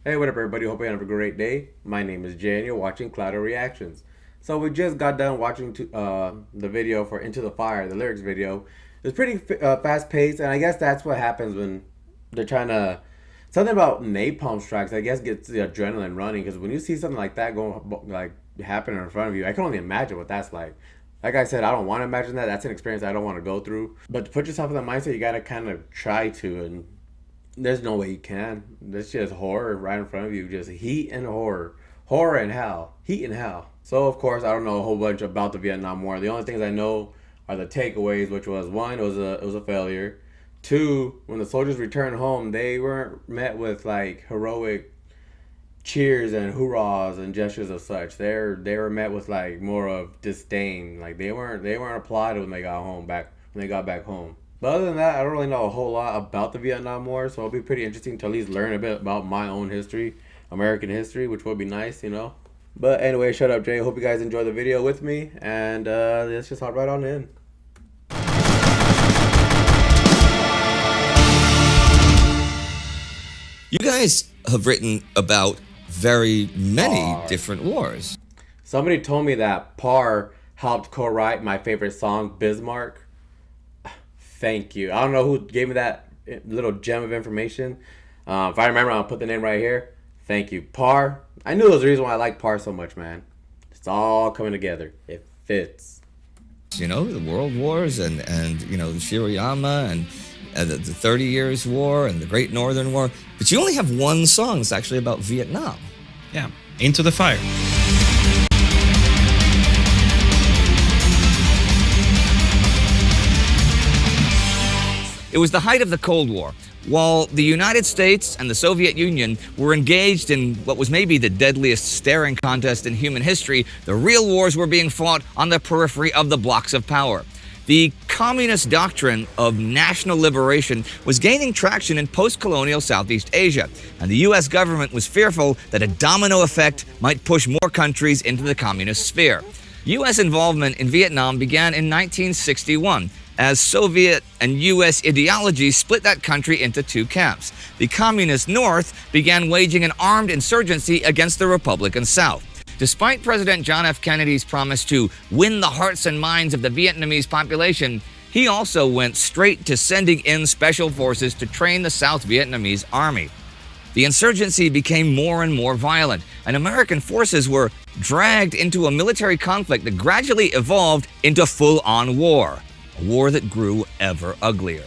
Hey, what up, everybody? Hope you have a great day. My name is Jay, and you're watching Clouder Reactions. So we just got done watching the video for Into the Fire, the lyrics video. It's pretty fast paced, and I guess that's what happens when they're trying to. Something about napalm strikes, I guess, gets the adrenaline running. Because when you see something like that going like happening in front of you, I can only imagine what that's like. Like I said, I don't want to imagine that. That's an experience I don't want to go through. But to put yourself in that mindset, you gotta kind of try to, and there's no way you can. There's just horror right in front of you. Just heat and horror. Horror and hell. Heat and hell. So, of course, I don't know a whole bunch about the Vietnam War. The only things I know are the takeaways, which was one, it was a failure. Two, when the soldiers returned home, they weren't met with like heroic cheers and hurrahs and gestures of such. They were met with like more of disdain. Like they weren't applauded when they got back home. But other than that, I don't really know a whole lot about the Vietnam War, so it'll be pretty interesting to at least learn a bit about my own history, American history, which would be nice. But anyway, shut up, Jay. Hope you guys enjoy the video with me, and let's just hop right on in. You guys have written about very many Par. different wars. Somebody told me that Par helped co-write my favorite song, Bismarck. Thank you. I don't know who gave me that little gem of information. If I remember, I'll put the name right here. Thank you. Par. I knew there was a reason why I like Par so much, man. It's all coming together. It fits. You know, the World Wars and the Shirayama and the 30 Years War and the Great Northern War. But you only have one song that's actually about Vietnam. Yeah, Into the Fire. It was the height of the Cold War. While the United States and the Soviet Union were engaged in what was maybe the deadliest staring contest in human history, the real wars were being fought on the periphery of the blocks of power. The communist doctrine of national liberation was gaining traction in post-colonial Southeast Asia, and the U.S. government was fearful that a domino effect might push more countries into the communist sphere. U.S. involvement in Vietnam began in 1961, as Soviet and U.S. ideology split that country into two camps. The communist North began waging an armed insurgency against the Republican South. Despite President John F. Kennedy's promise to win the hearts and minds of the Vietnamese population, he also went straight to sending in special forces to train the South Vietnamese army. The insurgency became more and more violent, and American forces were dragged into a military conflict that gradually evolved into full-on war, a war that grew ever uglier.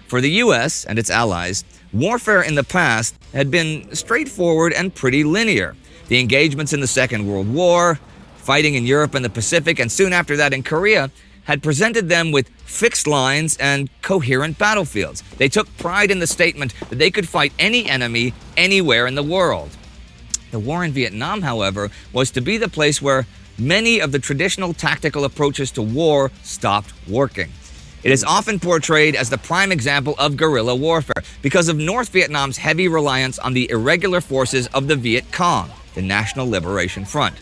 For the U.S. and its allies, warfare in the past had been straightforward and pretty linear. The engagements in the Second World War, fighting in Europe and the Pacific, and soon after that in Korea, had presented them with fixed lines and coherent battlefields. They took pride in the statement that they could fight any enemy anywhere in the world. The war in Vietnam, however, was to be the place where many of the traditional tactical approaches to war stopped working. It is often portrayed as the prime example of guerrilla warfare because of North Vietnam's heavy reliance on the irregular forces of the Viet Cong, the National Liberation Front.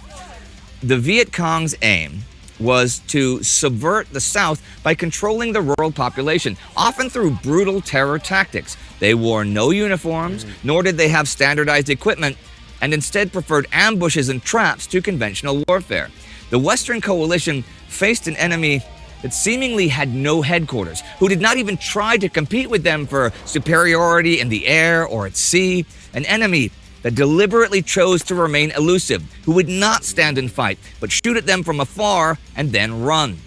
The Viet Cong's aim was to subvert the South by controlling the rural population, often through brutal terror tactics. They wore no uniforms, nor did they have standardized equipment, and instead preferred ambushes and traps to conventional warfare. The Western coalition faced an enemy that seemingly had no headquarters, who did not even try to compete with them for superiority in the air or at sea, an enemy that deliberately chose to remain elusive, who would not stand and fight, but shoot at them from afar and then run.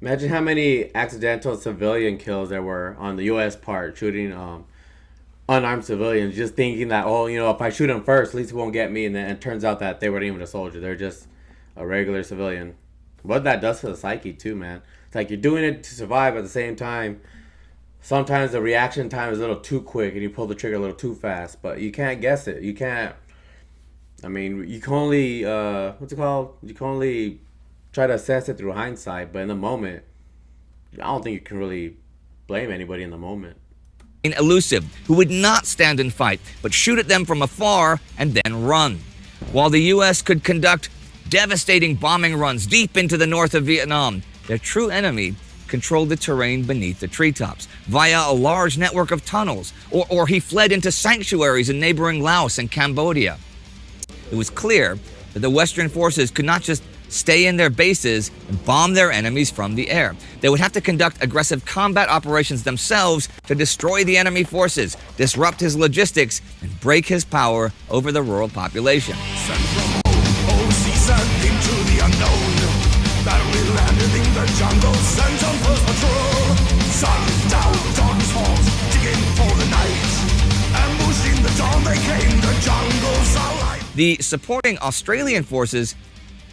Imagine how many accidental civilian kills there were on the U.S. part, shooting unarmed civilians, just thinking that, if I shoot them first, at least it won't get me. And then it turns out that they weren't even a soldier. They're just a regular civilian. What that does to the psyche, too, man. It's like you're doing it to survive at the same time. Sometimes the reaction time is a little too quick and you pull the trigger a little too fast, but you can't guess it. You can't. I mean, you can only, what's it called? You can only try to assess it through hindsight, but in the moment, I don't think you can really blame anybody in the moment. Elusive, who would not stand and fight, but shoot at them from afar and then run. While the U.S. could conduct devastating bombing runs deep into the north of Vietnam, their true enemy controlled the terrain beneath the treetops via a large network of tunnels, or he fled into sanctuaries in neighboring Laos and Cambodia. It was clear that the Western forces could not just stay in their bases and bomb their enemies from the air. They would have to conduct aggressive combat operations themselves to destroy the enemy forces, disrupt his logistics, and break his power over the rural population. Sent from old season into the unknown. That we landed in the jungle, sent on first patrol. Sun's down, dawn's falls, digging for the night. Ambush in the dawn, they came, the jungle's alive. The supporting Australian forces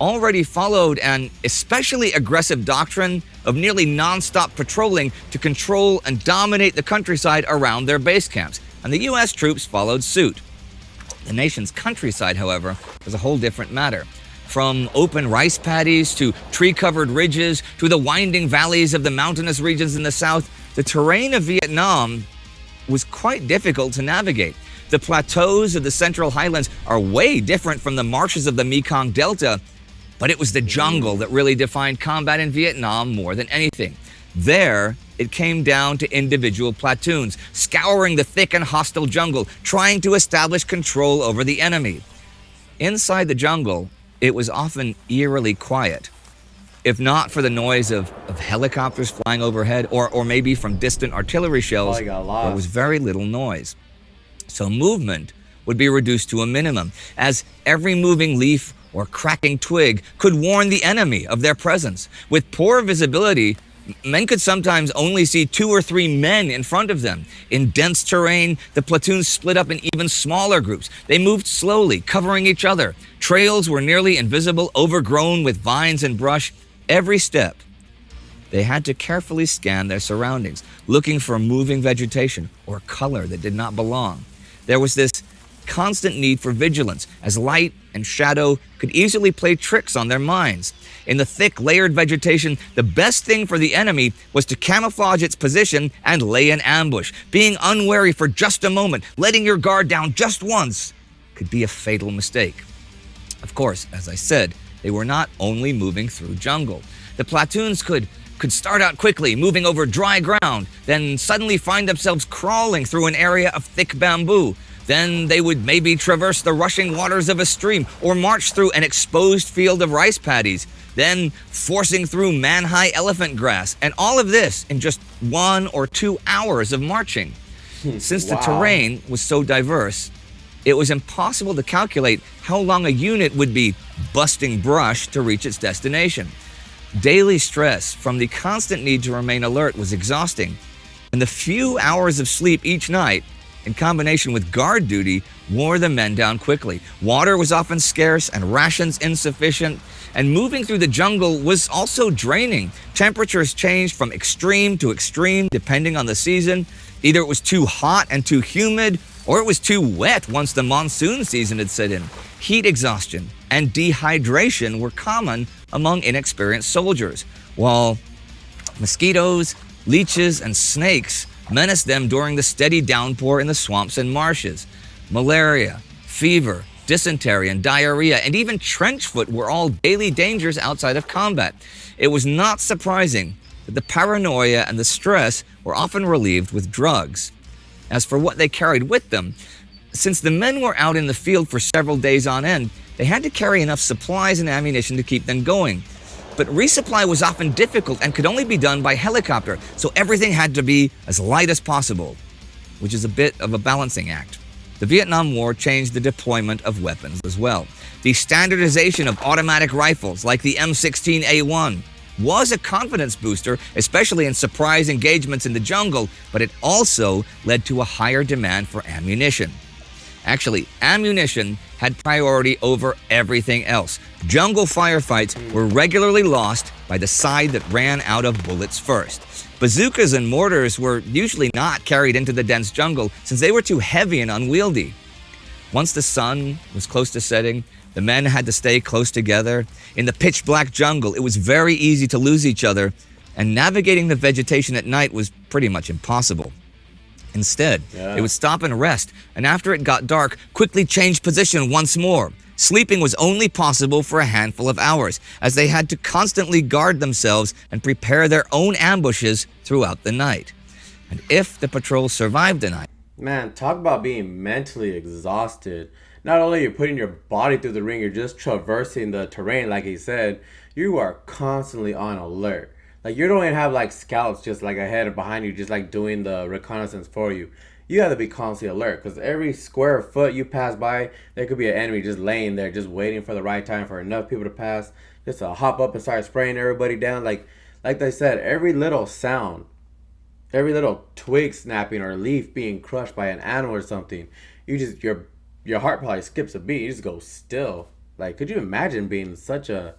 already followed an especially aggressive doctrine of nearly non-stop patrolling to control and dominate the countryside around their base camps, and the U.S. troops followed suit. The nation's countryside, however, was a whole different matter. From open rice paddies to tree-covered ridges to the winding valleys of the mountainous regions in the south, the terrain of Vietnam was quite difficult to navigate. The plateaus of the Central Highlands are way different from the marshes of the Mekong Delta, but it was the jungle that really defined combat in Vietnam more than anything. There, it came down to individual platoons, scouring the thick and hostile jungle, trying to establish control over the enemy. Inside the jungle, it was often eerily quiet. If not for the noise of helicopters flying overhead, or maybe from distant artillery shells, there was very little noise. So movement would be reduced to a minimum, as every moving leaf or cracking twig could warn the enemy of their presence. With poor visibility, men could sometimes only see 2 or 3 men in front of them. In dense terrain, the platoons split up in even smaller groups. They moved slowly, covering each other. Trails were nearly invisible, overgrown with vines and brush. Every step, they had to carefully scan their surroundings, looking for moving vegetation or color that did not belong. There was this constant need for vigilance, as light and shadow could easily play tricks on their minds. In the thick, layered vegetation, the best thing for the enemy was to camouflage its position and lay an ambush. Being unwary for just a moment, letting your guard down just once, could be a fatal mistake. Of course, as I said, they were not only moving through jungle. The platoons could start out quickly, moving over dry ground, then suddenly find themselves crawling through an area of thick bamboo. Then they would maybe traverse the rushing waters of a stream or march through an exposed field of rice paddies, then forcing through man-high elephant grass, and all of this in just 1 or 2 hours of marching. Since the terrain was so diverse, it was impossible to calculate how long a unit would be busting brush to reach its destination. Daily stress from the constant need to remain alert was exhausting, and the few hours of sleep each night, in combination with guard duty, wore the men down quickly. Water was often scarce and rations insufficient, and moving through the jungle was also draining. Temperatures changed from extreme to extreme depending on the season. Either it was too hot and too humid, or it was too wet once the monsoon season had set in. Heat exhaustion and dehydration were common among inexperienced soldiers, while mosquitoes, leeches, and snakes menaced them during the steady downpour in the swamps and marshes. Malaria, fever, dysentery, and diarrhea, and even trench foot were all daily dangers outside of combat. It was not surprising that the paranoia and the stress were often relieved with drugs. As for what they carried with them, since the men were out in the field for several days on end, they had to carry enough supplies and ammunition to keep them going. But resupply was often difficult and could only be done by helicopter, so everything had to be as light as possible, which is a bit of a balancing act. The Vietnam War changed the deployment of weapons as well. The standardization of automatic rifles like the M16A1 was a confidence booster, especially in surprise engagements in the jungle, but it also led to a higher demand for ammunition. Actually, ammunition had priority over everything else. Jungle firefights were regularly lost by the side that ran out of bullets first. Bazookas and mortars were usually not carried into the dense jungle since they were too heavy and unwieldy. Once the sun was close to setting, the men had to stay close together. In the pitch-black jungle, it was very easy to lose each other, and navigating the vegetation at night was pretty much impossible. Instead, they would stop and rest, and after it got dark, quickly change position once more. Sleeping was only possible for a handful of hours, as they had to constantly guard themselves and prepare their own ambushes throughout the night. And if the patrol survived the night, Man, talk about being mentally exhausted. Not only you're putting your body through the ring, you're just traversing the terrain, like he said. You are constantly on alert. Like, you don't even have like scouts just like ahead or behind you, just like doing the reconnaissance for you. You have to be constantly alert because every square foot you pass by, there could be an enemy just laying there, just waiting for the right time for enough people to pass, just to hop up and start spraying everybody down. Like they said, every little sound, every little twig snapping or leaf being crushed by an animal or something, your heart probably skips a beat. You just go still. Like, could you imagine being such a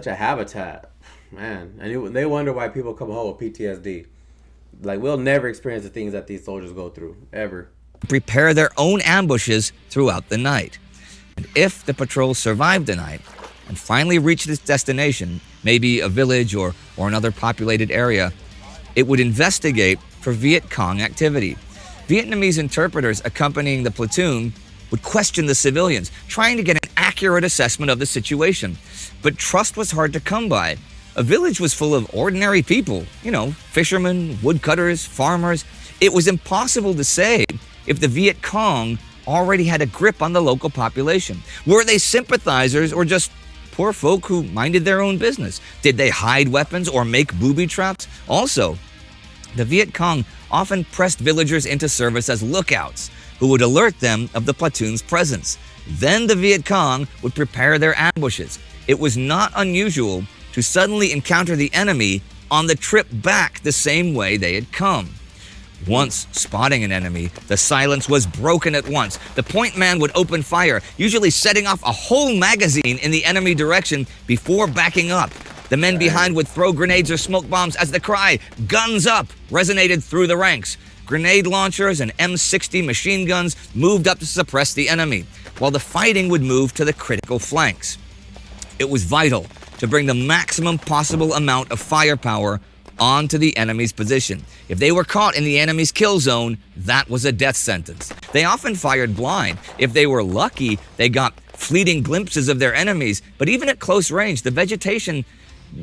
habitat, man? And they wonder why people come home with PTSD. Like, we'll never experience the things that these soldiers go through, ever. prepare their own ambushes throughout the night. And if the patrol survived the night and finally reached its destination, maybe a village or another populated area, it would investigate for Viet Cong activity. Vietnamese interpreters accompanying the platoon would question the civilians, trying to get an accurate assessment of the situation. But trust was hard to come by. A village was full of ordinary people, fishermen, woodcutters, farmers. It was impossible to say if the Viet Cong already had a grip on the local population. Were they sympathizers or just poor folk who minded their own business? Did they hide weapons or make booby traps? Also, the Viet Cong often pressed villagers into service as lookouts who would alert them of the platoon's presence. Then the Viet Cong would prepare their ambushes. It was not unusual to suddenly encounter the enemy on the trip back the same way they had come. Once spotting an enemy, the silence was broken at once. The point man would open fire, usually setting off a whole magazine in the enemy direction before backing up. The men behind would throw grenades or smoke bombs as the cry, "Guns up!" resonated through the ranks. Grenade launchers and M60 machine guns moved up to suppress the enemy, while the fighting would move to the critical flanks. It was vital to bring the maximum possible amount of firepower onto the enemy's position. If they were caught in the enemy's kill zone, that was a death sentence. They often fired blind. If they were lucky, they got fleeting glimpses of their enemies, but even at close range, the vegetation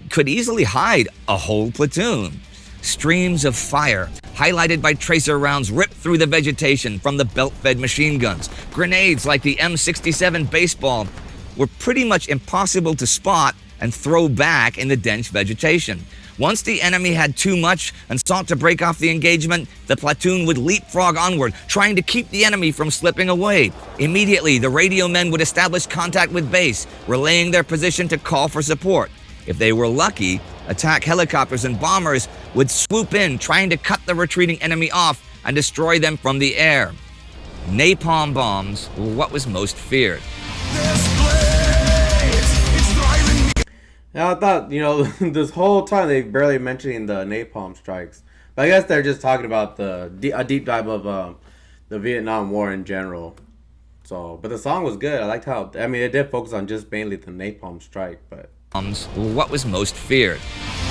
could easily hide a whole platoon. Streams of fire, highlighted by tracer rounds, ripped through the vegetation from the belt-fed machine guns. Grenades like the M67 baseball were pretty much impossible to spot and throw back in the dense vegetation. Once the enemy had too much and sought to break off the engagement, the platoon would leapfrog onward, trying to keep the enemy from slipping away. Immediately, the radio men would establish contact with base, relaying their position to call for support. If they were lucky, attack helicopters and bombers would swoop in, trying to cut the retreating enemy off and destroy them from the air. Napalm bombs were what was most feared. Now I thought, this whole time they barely mentioning the napalm strikes. But I guess they're just talking about a deep dive of the Vietnam War in general. So, but the song was good. I liked how, it did focus on just mainly the napalm strike, but Bombs were what was most feared.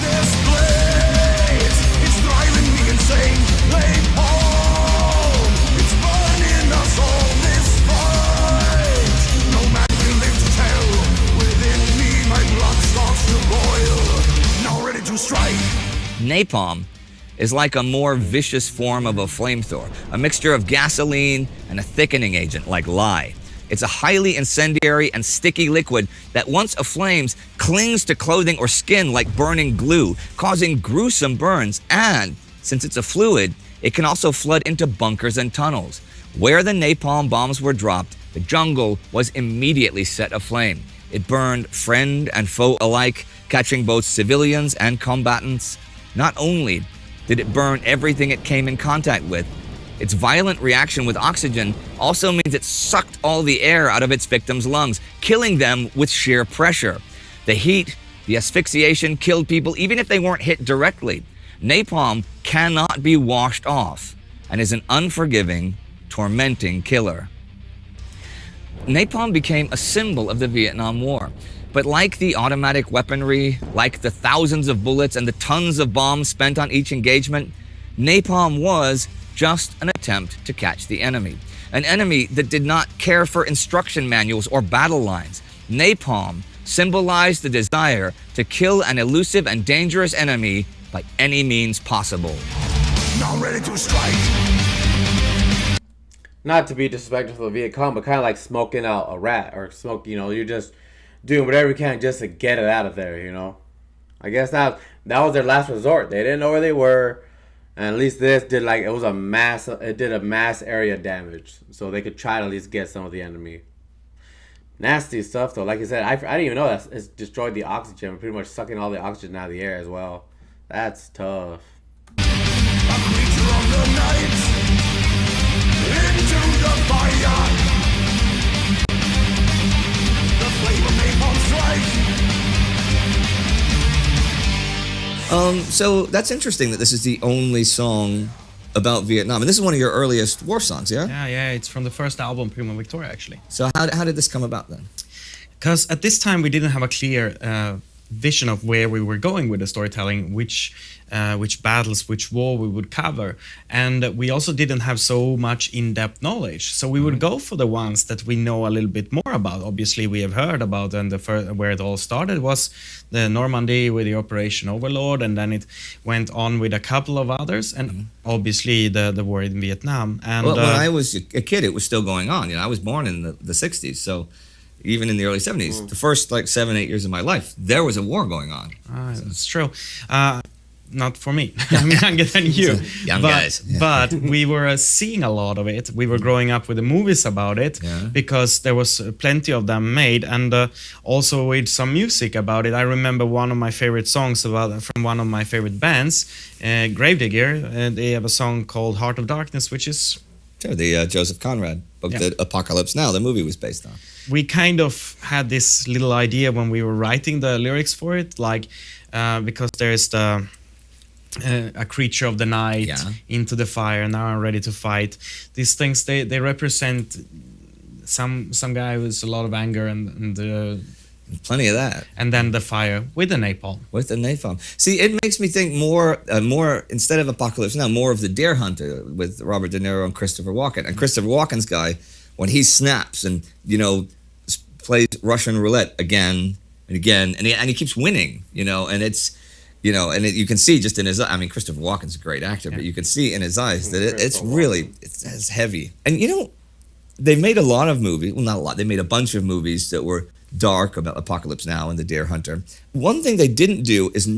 This place, it's driving me insane. Napalm, it's burning us all. This fight, no man will live to tell. Within me, my blood starts to boil. Now ready to strike. Napalm is like a more vicious form of a flamethrower, a mixture of gasoline and a thickening agent like lye. It's a highly incendiary and sticky liquid that once aflames clings to clothing or skin like burning glue, causing gruesome burns. And since it's a fluid, it can also flood into bunkers and tunnels. Where the napalm bombs were dropped, the jungle was immediately set aflame. It burned friend and foe alike, catching both civilians and combatants. Not only did it burn everything it came in contact with, its violent reaction with oxygen also means it sucked all the air out of its victims' lungs, killing them with sheer pressure. The heat, the asphyxiation killed people even if they weren't hit directly. Napalm cannot be washed off and is an unforgiving, tormenting killer. Napalm became a symbol of the Vietnam War. But like the automatic weaponry, like the thousands of bullets and the tons of bombs spent on each engagement, napalm was just an attempt to catch the enemy. an enemy that did not care for instruction manuals or battle lines. Napalm symbolized the desire to kill an elusive and dangerous enemy by any means possible. Now ready to strike. Not to be disrespectful to the Viet Cong, but kind of like smoking out a rat or smoke. You know, you're just doing whatever you can just to get it out of there. You know, I guess that was their last resort. They didn't know where they were, and at least this did like it did a mass area damage, so they could try to at least get some of the enemy. Nasty stuff though. Like I said, I didn't even know that it's destroyed the oxygen, pretty much sucking all the oxygen out of the air as well. That's tough. A creature of the night. Into the fire. The flame of napalm strike. So that's interesting that this is the only song about Vietnam. And this is one of your earliest war songs, yeah? Yeah, it's from the first album, Prima Victoria, actually. So how did this come about then? Because at this time we didn't have a clear vision of where we were going with the storytelling, which battles, which war we would cover, and we also didn't have so much in-depth knowledge. So we would go for the ones that we know a little bit more about. Obviously, we have heard about, and the first where it all started was the Normandy with the Operation Overlord, and then it went on with a couple of others, and obviously the war in Vietnam. And Well, when I was a kid, it was still going on. You know, I was born in the 60s, so even in the early 70s, the first like 7-8 years of my life, there was a war going on. That's true. Not for me. I'm younger than you. Young but, guys. Yeah. But we were seeing a lot of it. We were growing up with the movies about it because there was plenty of them made, and also with some music about it. I remember one of my favorite songs from one of my favorite bands, Gravedigger. They have a song called Heart of Darkness, which is... Sure, the Joseph Conrad book that Apocalypse Now, the movie, was based on. We kind of had this little idea when we were writing the lyrics for it, like because there's a creature of the night, into the fire, now I'm ready to fight. These things, they represent some guy with a lot of anger and plenty of that. And then the fire with the napalm. With the napalm. See, it makes me think more instead of Apocalypse Now, more of the Deer Hunter with Robert De Niro and Christopher Walken. And Christopher Walken's guy, when he snaps and, you know, plays Russian roulette again and again, and he keeps winning, you know, and it's, you know, and you can see just in his, I mean, Christopher Walken's a great actor, but you can see in his eyes that it's heavy. And, you know, they made a lot of movies, well, not a lot, they made a bunch of movies that were dark about Apocalypse Now and the Deer Hunter. One thing they didn't do is,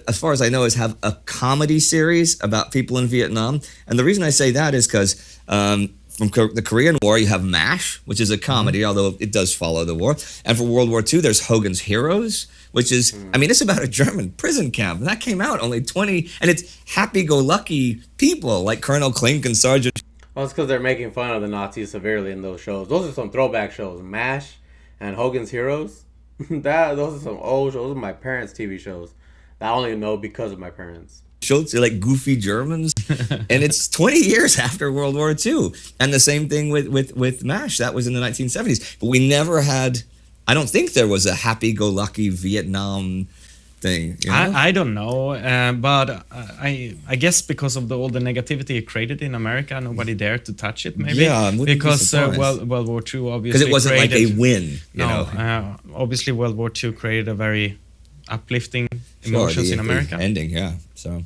as far as I know, is have a comedy series about people in Vietnam. And the reason I say that is because from the Korean War, you have MASH, which is a comedy, although it does follow the war. And for World War II, there's Hogan's Heroes, which is, I mean, it's about a German prison camp. And that came out only 20, and it's happy-go-lucky people like Colonel Klink and Sergeant. Well, it's because they're making fun of the Nazis severely in those shows. Those are some throwback shows. MASH and Hogan's Heroes. Those are some old shows. Those are my parents' TV shows that I only know because of my parents. Schultz, they're like goofy Germans. And it's 20 years after World War II. And the same thing with MASH. That was in the 1970s. But we never had, I don't think there was a happy-go-lucky Vietnam thing. You know? I don't know, but I guess because of all the negativity it created in America, nobody dared to touch it. Maybe because World War II obviously because it wasn't created, like a win. Obviously World War II created a very uplifting emotions in America. Ending, So,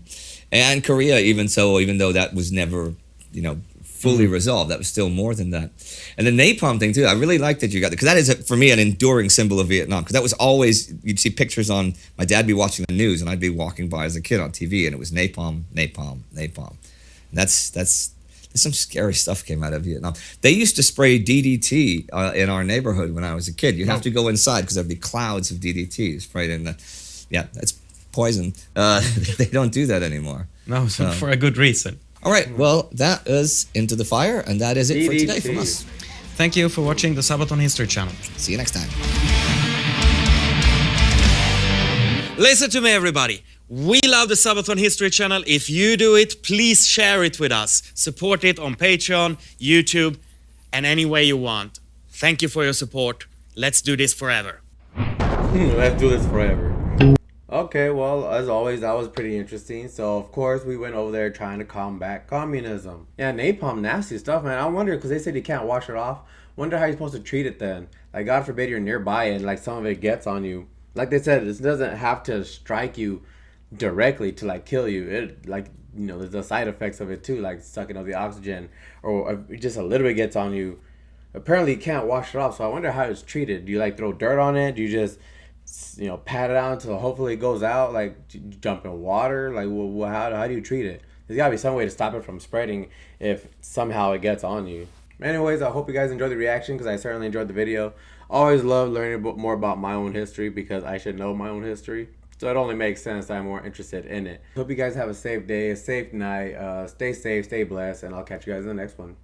and Korea, even though that was never, you know, fully resolved, that was still more than that. And the napalm thing too, I really like that you got that, because that is for me an enduring symbol of Vietnam. Because that was always, you'd see pictures on, my dad be watching the news and I'd be walking by as a kid on TV and it was napalm. And that's some scary stuff came out of Vietnam. They used to spray DDT in our neighborhood when I was a kid. You'd have to go inside because there'd be clouds of DDT sprayed in. That's poison. They don't do that anymore. No, for a good reason. All right, well, that is Into the Fire, and that is it for today from us. Thank you for watching the Sabaton History Channel. See you next time. Listen to me, everybody. We love the Sabaton History Channel. If you do it, please share it with us. Support it on Patreon, YouTube, and any way you want. Thank you for your support. Let's do this forever. Let's do this forever. Okay, well, as always, that was pretty interesting. So, of course, we went over there trying to combat communism. Yeah, napalm, nasty stuff, man. I wonder, because they said you can't wash it off. Wonder how you're supposed to treat it then. Like, God forbid you're nearby and, like, some of it gets on you. Like they said, this doesn't have to strike you directly to, like, kill you. It, like, you know, there's the side effects of it, too, like sucking up the oxygen. Or just a little bit gets on you. Apparently, you can't wash it off, so I wonder how it's treated. Do you, like, throw dirt on it? Do you just pat it out until hopefully it goes out? Like, jump in water? Like, how do you treat it? There's gotta be some way to stop it from spreading if somehow it gets on you. Anyways, I hope you guys enjoyed the reaction because I certainly enjoyed the video. Always love learning more about my own history because I should know my own history. So it only makes sense that I'm more interested in it. Hope you guys have a safe day, a safe night. Stay safe, stay blessed, and I'll catch you guys in the next one.